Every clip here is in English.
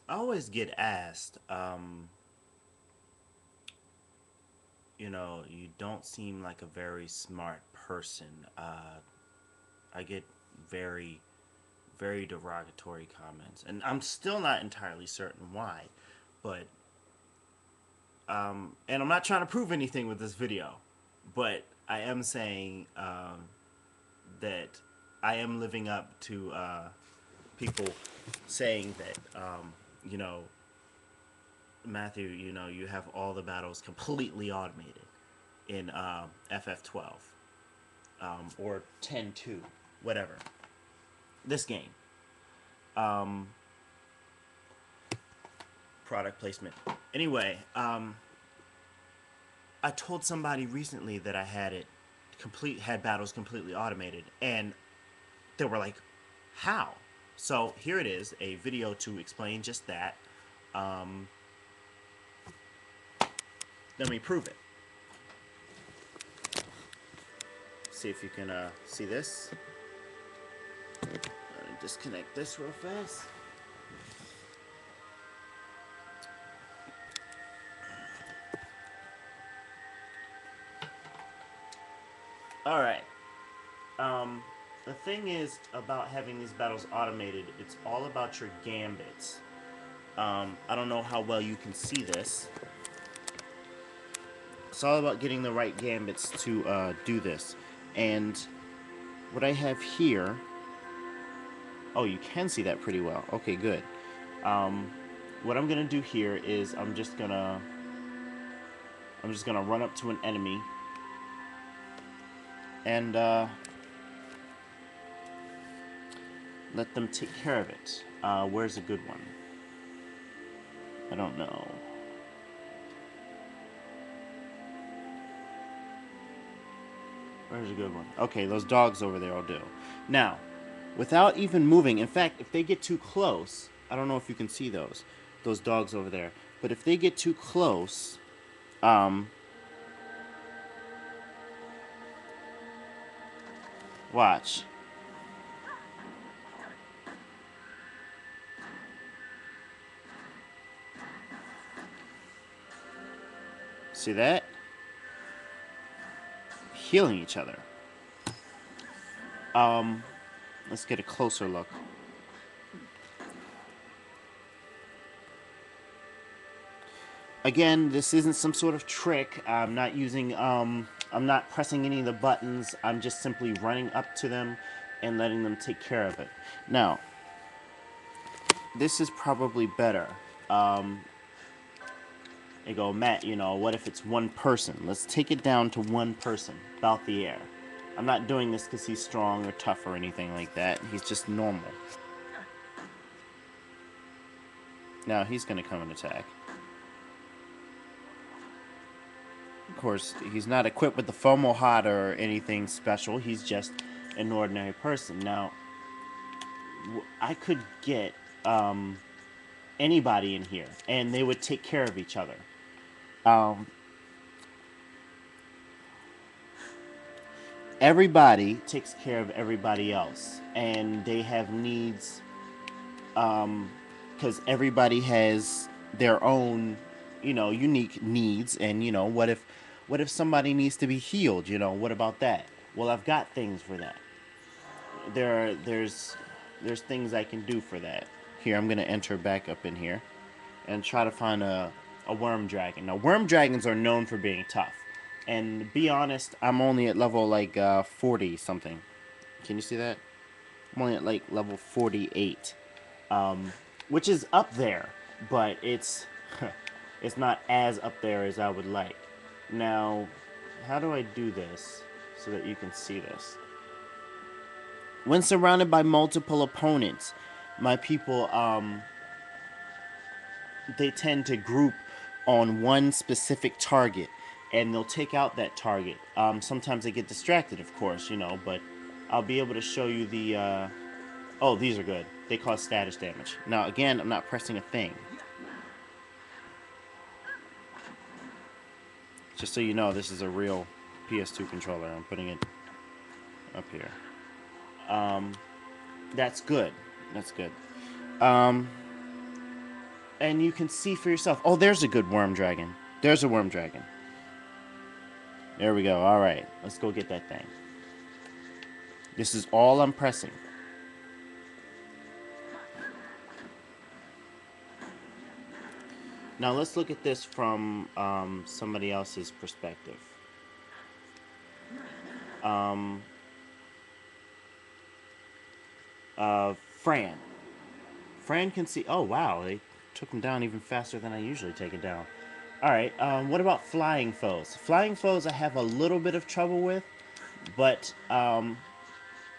I always get asked, you don't seem like a very smart person. I get very, very derogatory comments, and I'm still not entirely certain why, but and I'm not trying to prove anything with this video, but I am saying that I am living up to people saying that, you know, Matthew, you have all the battles completely automated in FF12 or 10.2, whatever. This game. Um, Product placement. Anyway, I told somebody recently that I had battles completely automated, and they were like, "How?" So here it is, a video to explain just that. Um, Let me prove it. See if you can see this. Let me disconnect this real fast. All right. The thing is about having these battles automated, it's all about your gambits. I don't know how well you can see this. It's all about getting the right gambits to do this. And what I have here, oh, you can see that pretty well. Okay, good. What I'm gonna do here is I'm just gonna run up to an enemy and let them take care of it. Where's a good one? I don't know. Where's a good one? Okay, those dogs over there will do. Now, without even moving, in fact, if they get too close, I don't know if you can see those dogs over there, but if they get too close, um, watch. See that? Healing each other. Um, let's get a closer look. Again, this isn't some sort of trick. I'm not pressing any of the buttons. I'm just simply running up to them and letting them take care of it. Now, this is probably better. Um, they go, Matt, what if it's one person? Let's take it down to one person, about the air. I'm not doing this because he's strong or tough or anything like that. He's just normal. Now, he's going to come and attack. Of course, he's not equipped with the FOMO hot or anything special. He's just an ordinary person. Now, I could get anybody in here, and they would take care of each other. Um, Everybody takes care of everybody else, and they have needs because everybody has their own, unique needs. And what if somebody needs to be healed? What about that? Well, I've got things for that. There's things I can do for that. Here, I'm gonna enter back up in here and try to find a worm dragon. Now, worm dragons are known for being tough, and to be honest, I'm only at level like 40 something. Can you see that? I'm only at like level 48, which is up there, but it's it's not as up there as I would like. Now, how do I do this so that you can see this? When surrounded by multiple opponents, my people they tend to group on one specific target, and they'll take out that target. Sometimes they get distracted, of course, but I'll be able to show you the. Oh, these are good. They cause status damage. Now, again, I'm not pressing a thing. Just so you know, this is a real PS2 controller. I'm putting it up here. That's good. That's good. Um, And you can see for yourself. Oh, there's a good worm dragon. There's a worm dragon. There we go. All right. Let's go get that thing. This is all I'm pressing. Now let's look at this from somebody else's perspective. Fran. Fran can see. Oh wow, they took him down even faster than I usually take it down. All right. What about flying foes? Flying foes I have a little bit of trouble with, but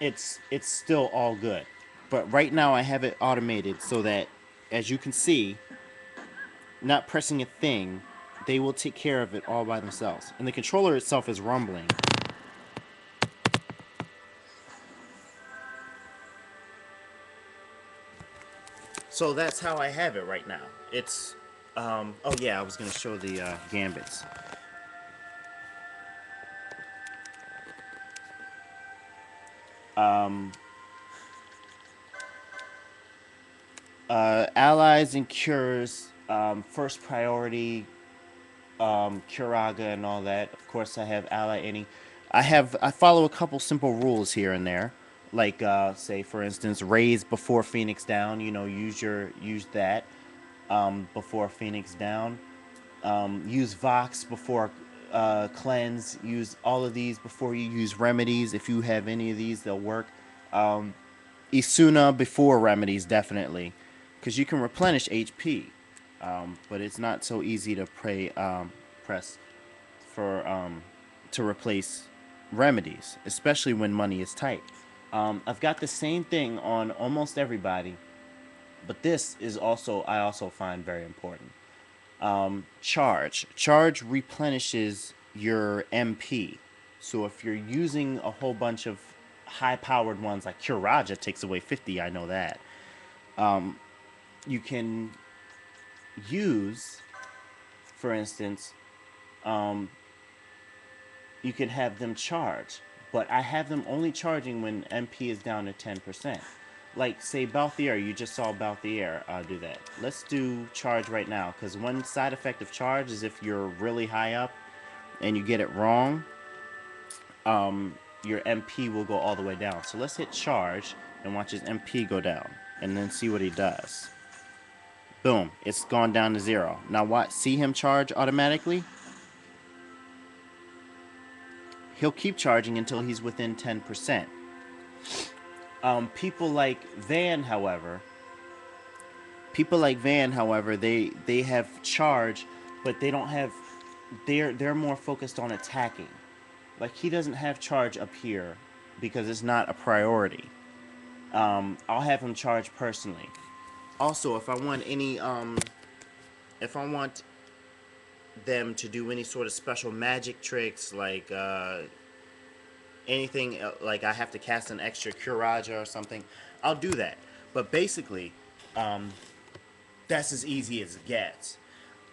it's still all good. But right now I have it automated so that, as you can see, not pressing a thing, they will take care of it all by themselves. And the controller itself is rumbling. So that's how I have it right now. It's, oh yeah, I was going to show the gambits. Allies and cures, first priority, Curaga and all that. Of course, I have ally any. I follow a couple simple rules here and there, like say for instance, raise before Phoenix down. You know, use that before Phoenix down. Use Vox before cleanse. Use all of these before you use remedies. If you have any of these, they'll work. Isuna before remedies, definitely, because you can replenish HP, but it's not so easy to press for to replace remedies, especially when money is tight. I've got the same thing on almost everybody, but this is also I also find very important. Charge replenishes your MP. So if you're using a whole bunch of high-powered ones like Curaja takes away 50, I know that. You can use, for instance, you can have them charge, but I have them only charging when MP is down to 10%. Like, say, Balthier, you just saw Balthier do that. Let's do charge right now, because one side effect of charge is if you're really high up and you get it wrong, your MP will go all the way down. So let's hit charge and watch his MP go down, and then see what he does. Boom, it's gone down to 0. Now what? See him charge automatically? He'll keep charging until he's within 10%. People like Van, however, they have charge, but they don't have. They're more focused on attacking. Like, he doesn't have charge up here because it's not a priority. I'll have him charge personally. Also, if I want them to do any sort of special magic tricks, like anything, like I have to cast an extra Curaja or something, I'll do that. But basically, that's as easy as it gets.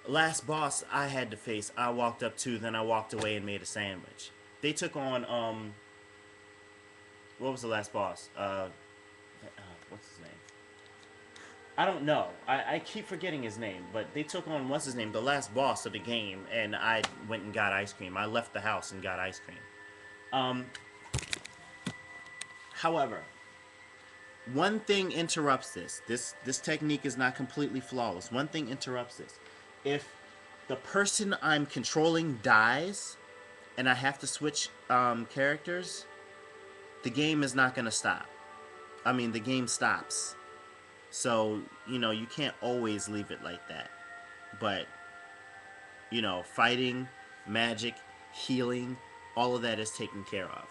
Last boss I had to face, I walked up to, then I walked away and made a sandwich. They took on, what was the last boss? What's his name? I don't know. I keep forgetting his name, but they took on, what's his name, the last boss of the game, and I went and got ice cream. I left the house and got ice cream. However, one thing interrupts this. This technique is not completely flawless. One thing interrupts this. If the person I'm controlling dies, and I have to switch characters, the game is not going to stop. I mean, the game stops. So, you know, you can't always leave it like that. But, you know, fighting, magic, healing, all of that is taken care of.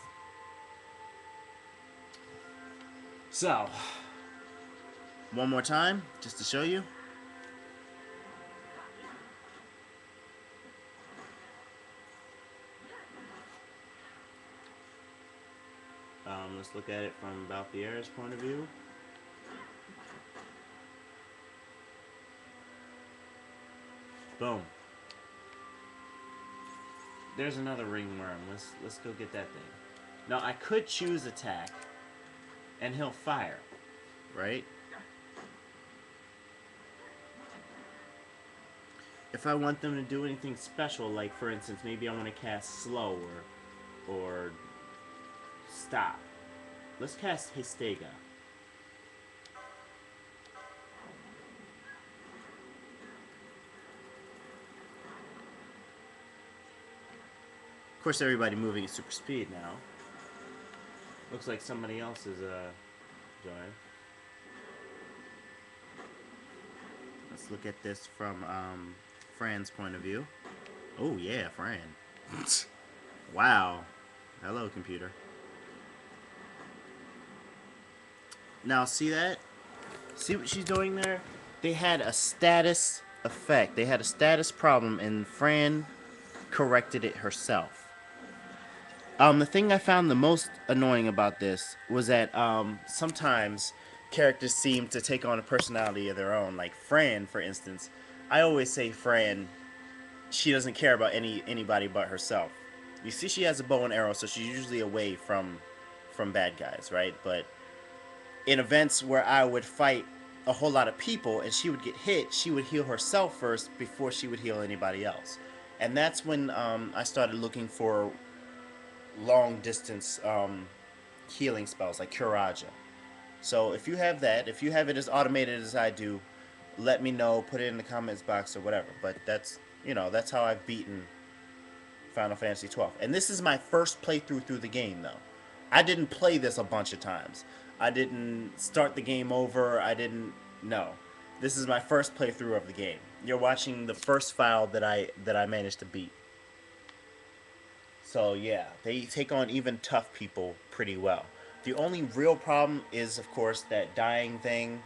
So, one more time, just to show you. Let's look at it from Balthier's point of view. Boom. There's another ringworm. Let's go get that thing. Now I could choose attack, and he'll fire, right? if I want them to do anything special, like for instance, maybe I want to cast slow or stop. Let's cast Histega. Of course, everybody moving at super speed now. Looks like somebody else is joining. Let's look at this from Fran's point of view. Oh yeah, Fran. Wow. Hello, computer. Now see that? See what she's doing there? They had a status effect. They had a status problem, and Fran corrected it herself. The thing I found the most annoying about this was that sometimes characters seem to take on a personality of their own. Like Fran, for instance. I always say Fran, she doesn't care about anybody but herself. You see, she has a bow and arrow, so she's usually away from bad guys, right? But in events where I would fight a whole lot of people and she would get hit, she would heal herself first before she would heal anybody else. And that's when I started looking for long distance healing spells like Kuraja. So if you have that, if you have it as automated as I do, let me know, put it in the comments box or whatever. But that's, you know, that's how I've beaten Final Fantasy 12. And this is my first playthrough through the game, though. I didn't play this a bunch of times. I didn't start the game over. I didn't. No. This is my first playthrough of the game. You're watching the first file that I managed to beat. So yeah, they take on even tough people pretty well. The only real problem is, of course, that dying thing,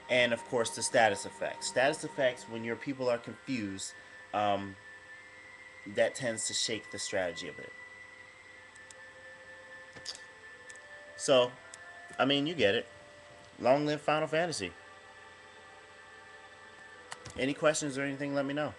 and of course the status effects. Status effects, when your people are confused, that tends to shake the strategy a bit. So, I mean, you get it. Long live Final Fantasy. Any questions or anything, let me know.